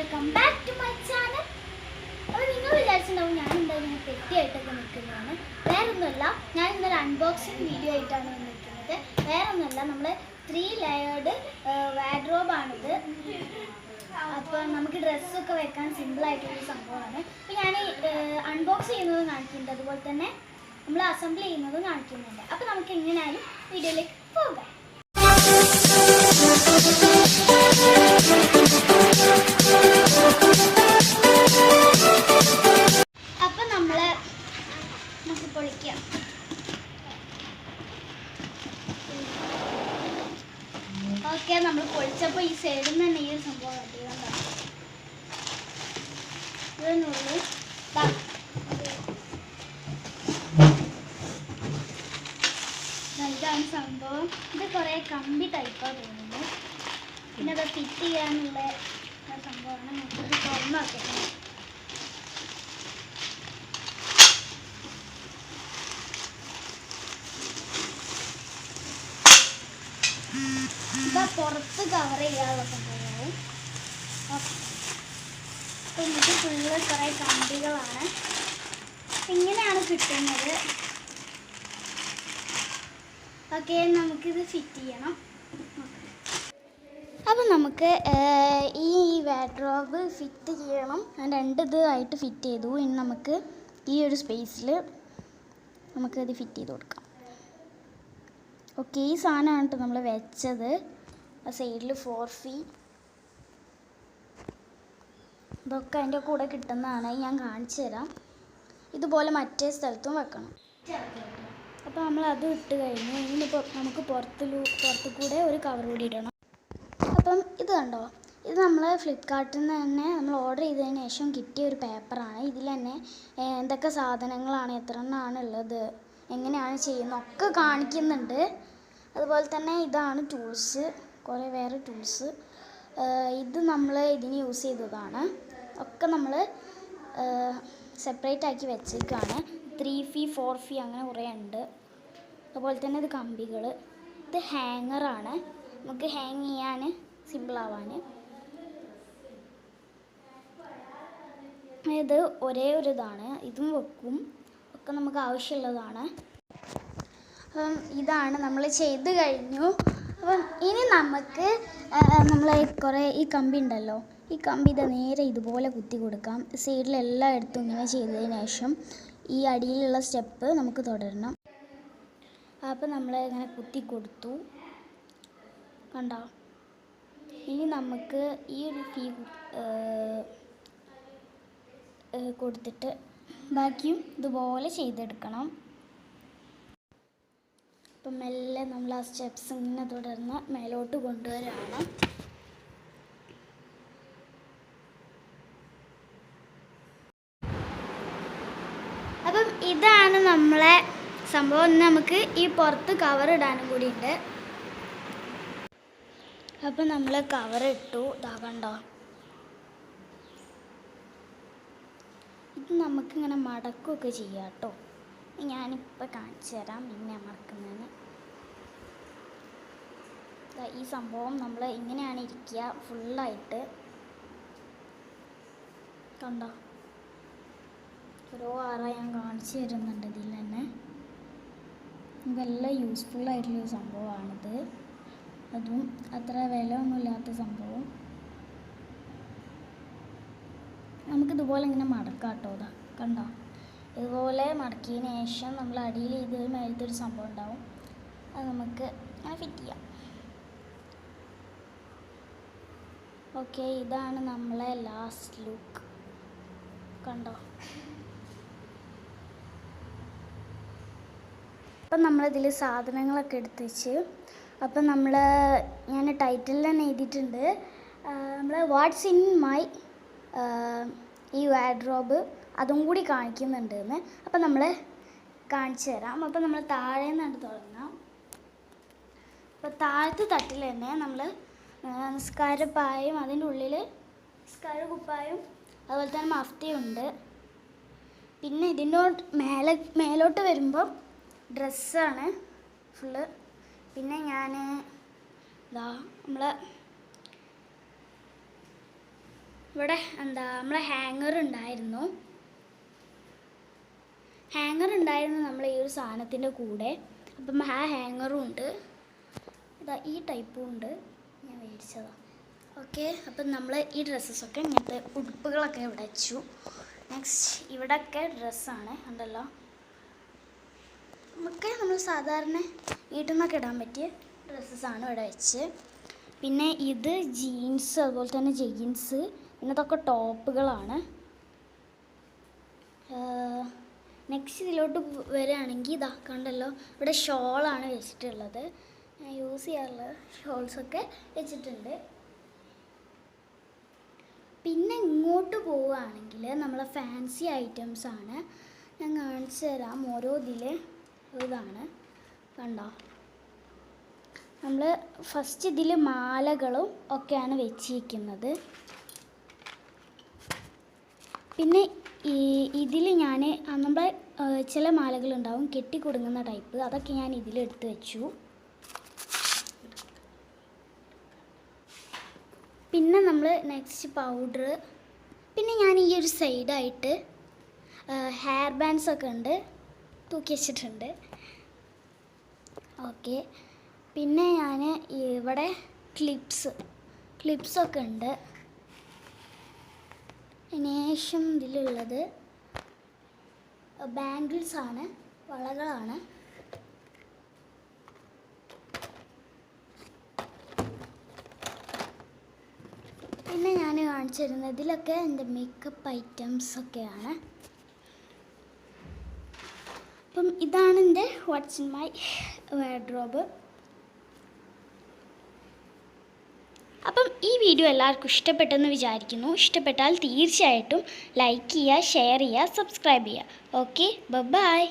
Welcome back to my channel. അപ്പോൾ നിങ്ങൾ വിചാരിച്ചിട്ടുണ്ടാവും ഞാൻ എന്താ ഇങ്ങനെ പെട്ടിയായിട്ടൊക്കെ നിൽക്കുന്നതാണ്. വേറൊന്നുമല്ല, ഞാൻ ഇന്നൊരു അൺബോക്സിങ് വീഡിയോ ആയിട്ടാണ് വന്നിരിക്കുന്നത്. വേറൊന്നുമല്ല, നമ്മൾ 3 ലെയേർഡ് വാർഡ്രോബാണിത്. അപ്പോൾ നമുക്ക് ഡ്രസ്സൊക്കെ വെക്കാൻ സിമ്പിളായിട്ടുള്ളൊരു സംഭവമാണ്. അപ്പോൾ ഞാൻ അൺബോക്സ് ചെയ്യുന്നതും കാണിക്കുന്നുണ്ട്, അതുപോലെ തന്നെ നമ്മൾ അസംബിൾ ചെയ്യുന്നതും കാണിക്കുന്നുണ്ട്. അപ്പോൾ നമുക്ക് എങ്ങനെയായാലും വീഡിയോയിലേക്ക് പോകാം. അപ്പം നമുക്ക് പൊളിക്കാം. ഓക്കെ, നമ്മൾ പൊളിച്ചപ്പോൾ ഈ സൈഡിൽ നിന്ന് തന്നെ ഈ ഒരു സംഭവം കണ്ടിട്ടുണ്ടോ? ഇതിനുള്ളിൽ ഇതാണ് സംഭവം. ഇത് കുറേ കമ്പി ടൈപ്പാണ് തോന്നുന്നു. പിന്നെ അത് ഫിറ്റ് ചെയ്യാനുള്ള സംഭവമാണ്. നമുക്കിത് തുറന്നൊക്കെ ഇതാ പുറത്ത് കവർ ചെയ്യാനുള്ള സംഭവമാവും. അപ്പം ഇത് ഫുള്ള് കുറേ കമ്പികളാണ്. ഇങ്ങനെയാണ് കിട്ടുന്നത്. ഓക്കെ, നമുക്കിത് ഫിറ്റ് ചെയ്യണം. അപ്പം നമുക്ക് ഈ വാർഡ്രോബ് ഫിറ്റ് ചെയ്യണം. ഞാൻ 2 ഇതായിട്ട് ഫിറ്റ് ചെയ്തു. ഇനി നമുക്ക് ഈ ഒരു സ്പേസിൽ നമുക്കത് ഫിറ്റ് ചെയ്ത് കൊടുക്കാം. ഓക്കെ, ഈ സാധനമാണ് കേട്ടോ നമ്മൾ വെച്ചത്. ആ സൈഡിൽ 4 ഫീറ്റ് ഇതൊക്കെ അതിൻ്റെ കൂടെ കിട്ടുന്നതാണ്. ഞാൻ കാണിച്ചു തരാം. ഇതുപോലെ മറ്റേ സ്ഥലത്തും വെക്കണം. അപ്പോൾ നമ്മൾ അത് ഇട്ട് കഴിഞ്ഞു. ഇനിയിപ്പോൾ നമുക്ക് പുറത്ത് കൂടെ ഒരു കവർ കൂടി ഇടണം. അപ്പം ഇത് കണ്ടോ, ഇത് നമ്മൾ ഫ്ലിപ്കാർട്ടിൽ നിന്ന് തന്നെ നമ്മൾ ഓർഡർ ചെയ്തതിന് ശേഷം കിട്ടിയ ഒരു പേപ്പറാണ്. ഇതിൽ തന്നെ എന്തൊക്കെ സാധനങ്ങളാണ്, എത്ര എണ്ണമാണ് ഉള്ളത്, എങ്ങനെയാണ് ചെയ്യുന്നതൊക്കെ കാണിക്കുന്നുണ്ട്. അതുപോലെ തന്നെ ഇതാണ് ടൂൾസ്, കുറേ വേറെ ടൂൾസ്. ഇത് നമ്മൾ ഇതിന് യൂസ് ചെയ്തതാണ്. ഒക്കെ നമ്മൾ സെപ്പറേറ്റ് ആക്കി വെച്ചേക്കാണ്. 3 ഫീറ്റ് 4 ഫീറ്റ് അങ്ങനെ കുറേ ഉണ്ട്. അതുപോലെ തന്നെ ഇത് കമ്പികൾ. ഇത് ഹാങ്ങറാണ്, നമുക്ക് ഹാങ് ചെയ്യാൻ സിമ്പിളാവാൻ. ഇത് ഒരേ ഒരു ഇതാണ്, ഇതും വെക്കും. ഒക്കെ നമുക്ക് ആവശ്യമുള്ളതാണ്. അപ്പം ഇതാണ് നമ്മൾ ചെയ്ത് കഴിഞ്ഞു. അപ്പം ഇനി നമുക്ക് കുറേ ഈ കമ്പി ഉണ്ടല്ലോ, ഈ കമ്പി ഇത് നേരെ ഇതുപോലെ കുത്തി കൊടുക്കാം. സൈഡിലെല്ലായിടത്തും ഇങ്ങനെ ചെയ്തതിന് ശേഷം ഈ അടിയിലുള്ള സ്റ്റെപ്പ് നമുക്ക് തുടരണം. അപ്പം നമ്മൾ ഇങ്ങനെ കുത്തി കൊടുത്തു, കണ്ടോ? ഇനി നമുക്ക് ഈ ഒരു ഫീ കൊടുത്തിട്ട് ബാക്കിയും ഇതുപോലെ ചെയ്തെടുക്കണം. അപ്പം മെല്ലെ നമ്മൾ ആ സ്റ്റെപ്സ് ഇങ്ങനെ തുടർന്ന് മേലോട്ട് കൊണ്ടുവരാണ്. അപ്പം ഇതാണ് നമ്മളെ സംഭവം. നമുക്ക് ഈ പുറത്ത് കവർ ഇടാനും കൂടി ഉണ്ട്. അപ്പം നമ്മൾ കവർ ഇട്ടു. ഇതാ കണ്ടോ, ഇത് നമുക്കിങ്ങനെ മടക്കുകയൊക്കെ ചെയ്യാം കേട്ടോ. ഞാനിപ്പോൾ കാണിച്ചു തരാം പിന്നെ മടക്കുന്നതെന്ന്. ഈ സംഭവം നമ്മൾ ഇങ്ങനെയാണ് ഇരിക്കുക ഫുള്ളായിട്ട്. കണ്ടോ, ഓരോ ഞാൻ കാണിച്ചു തരുന്നുണ്ട് ഇതിൽ തന്നെ. ഇതെല്ലാം യൂസ്ഫുള്ളായിട്ടുള്ളൊരു സംഭവമാണിത്. അതും അത്ര വില ഒന്നുമില്ലാത്ത സംഭവം. നമുക്കിതുപോലെ ഇങ്ങനെ മടക്കാം കേട്ടോ. ഇതാ കണ്ടോ, ഇതുപോലെ മടക്കിയതിന് ശേഷം നമ്മൾ അടിയിൽ ഇത് മേലത്തൊരു സംഭവം ഉണ്ടാവും, അത് നമുക്ക് അങ്ങനെ ഫിറ്റ് ചെയ്യാം. ഓക്കെ, ഇതാണ് നമ്മളെ ലാസ്റ്റ് ലുക്ക്. കണ്ടോ, അപ്പം നമ്മളിതിൽ സാധനങ്ങളൊക്കെ എടുത്ത് വെച്ച്. അപ്പം ഞാൻ ടൈറ്റിൽ തന്നെ എഴുതിയിട്ടുണ്ട്, നമ്മൾ വാട്ട്സ് ഇൻ മൈ ഈ വാർഡ്രോബ്, അതും കൂടി കാണിക്കുന്നുണ്ട് എന്ന്. അപ്പം നമ്മൾ കാണിച്ചു തരാം. അപ്പം നമ്മൾ താഴെ നിന്നാണ് തുടങ്ങാം. അപ്പോൾ താഴത്തെ തട്ടിൽ തന്നെ നമ്മൾ നിസ്കാരപ്പായും അതിൻ്റെ ഉള്ളിൽ നിസ്കാര കുപ്പായും അതുപോലെ തന്നെ മഫ്തിയുണ്ട്. പിന്നെ ഇതിനോട് മേലോട്ട് വരുമ്പോൾ ഡ്രസ്സാണ് ഫുള്ള്. പിന്നെ ഞാൻ നമ്മളെ ഇവിടെ നമ്മളെ ഹാങ്ങർ ഉണ്ടായിരുന്നു നമ്മൾ ഈ ഒരു സാധനത്തിൻ്റെ കൂടെ. അപ്പം ആ ഹാങ്ങറും ഉണ്ട്, ഇതാ ഈ ടൈപ്പും ഉണ്ട്, ഞാൻ മേടിച്ചതാണ്. ഓക്കെ, അപ്പം നമ്മൾ ഈ ഡ്രസ്സസൊക്കെ ഇങ്ങനത്തെ ഉടുപ്പുകളൊക്കെ ഇവിടെ വെച്ചു. നെക്സ്റ്റ് ഇവിടെയൊക്കെ ഡ്രസ്സാണ്, ഉണ്ടല്ലോ നമ്മൾ സാധാരണ വീട്ടിൽ നിന്നൊക്കെ ഇടാൻ പറ്റിയ ഡ്രസ്സസാണ് ഇവിടെ വെച്ച്. പിന്നെ ഇത് ജീൻസ്, അതുപോലെ തന്നെ ജെഗിൻസ്, പിന്നെ ഇതൊക്കെ ടോപ്പുകളാണ്. നെക്സ്റ്റ് ഇതിലോട്ട് വരികയാണെങ്കിൽ ഇതാ കണ്ടല്ലോ, ഇവിടെ ഷോളാണ് വെച്ചിട്ടുള്ളത്. ഞാൻ യൂസ് ചെയ്യാറുള്ള ഷോൾസൊക്കെ വെച്ചിട്ടുണ്ട്. പിന്നെ ഇങ്ങോട്ട് പോവുകയാണെങ്കിൽ നമ്മളെ ഫാൻസി ഐറ്റംസാണ്. ഞാൻ കാണിച്ചു തരാം. ഓരോ ഇതാണ് കണ്ടോ. നമ്മൾ ഫസ്റ്റ് ഇതിൽ മാലകളും ഒക്കെയാണ് വെച്ചിരിക്കുന്നത്. പിന്നെ ഇതിൽ ഞാൻ നമ്മളെ ചില മാലകളുണ്ടാവും കെട്ടിക്കൊടുങ്ങുന്ന ടൈപ്പ്, അതൊക്കെ ഞാൻ ഇതിലെടുത്ത് വെച്ചു. പിന്നെ നമ്മൾ നെക്സ്റ്റ് പൗഡർ. പിന്നെ ഞാൻ ഈ ഒരു സൈഡായിട്ട് ഹെയർ ബാൻഡ്സൊക്കെ ഉണ്ട്, തൂക്കി വെച്ചിട്ടുണ്ട്. ഓക്കെ, പിന്നെ ഞാൻ ഇവിടെ ക്ലിപ്സൊക്കെ ഉണ്ട്. ശേഷം ഇതിലുള്ളത് ബാംഗിൾസാണ്, വളകളാണ്. പിന്നെ ഞാൻ കാണിച്ചു തരുന്നത് ഇതിലൊക്കെ എൻ്റെ മേക്കപ്പ് ഐറ്റംസൊക്കെയാണ്. അപ്പം ഇതാണ് എൻ്റെ വാട്ട്സ് ഇൻ മൈ വാർഡ്രോബ്. അപ്പം ഈ വീഡിയോ എല്ലാവർക്കും ഇഷ്ടപ്പെട്ടെന്ന് വിചാരിക്കുന്നു. ഇഷ്ടപ്പെട്ടാൽ തീർച്ചയായിട്ടും ലൈക്ക് ചെയ്യുക, ഷെയർ ചെയ്യുക, സബ്സ്ക്രൈബ് ചെയ്യുക. Okay, by.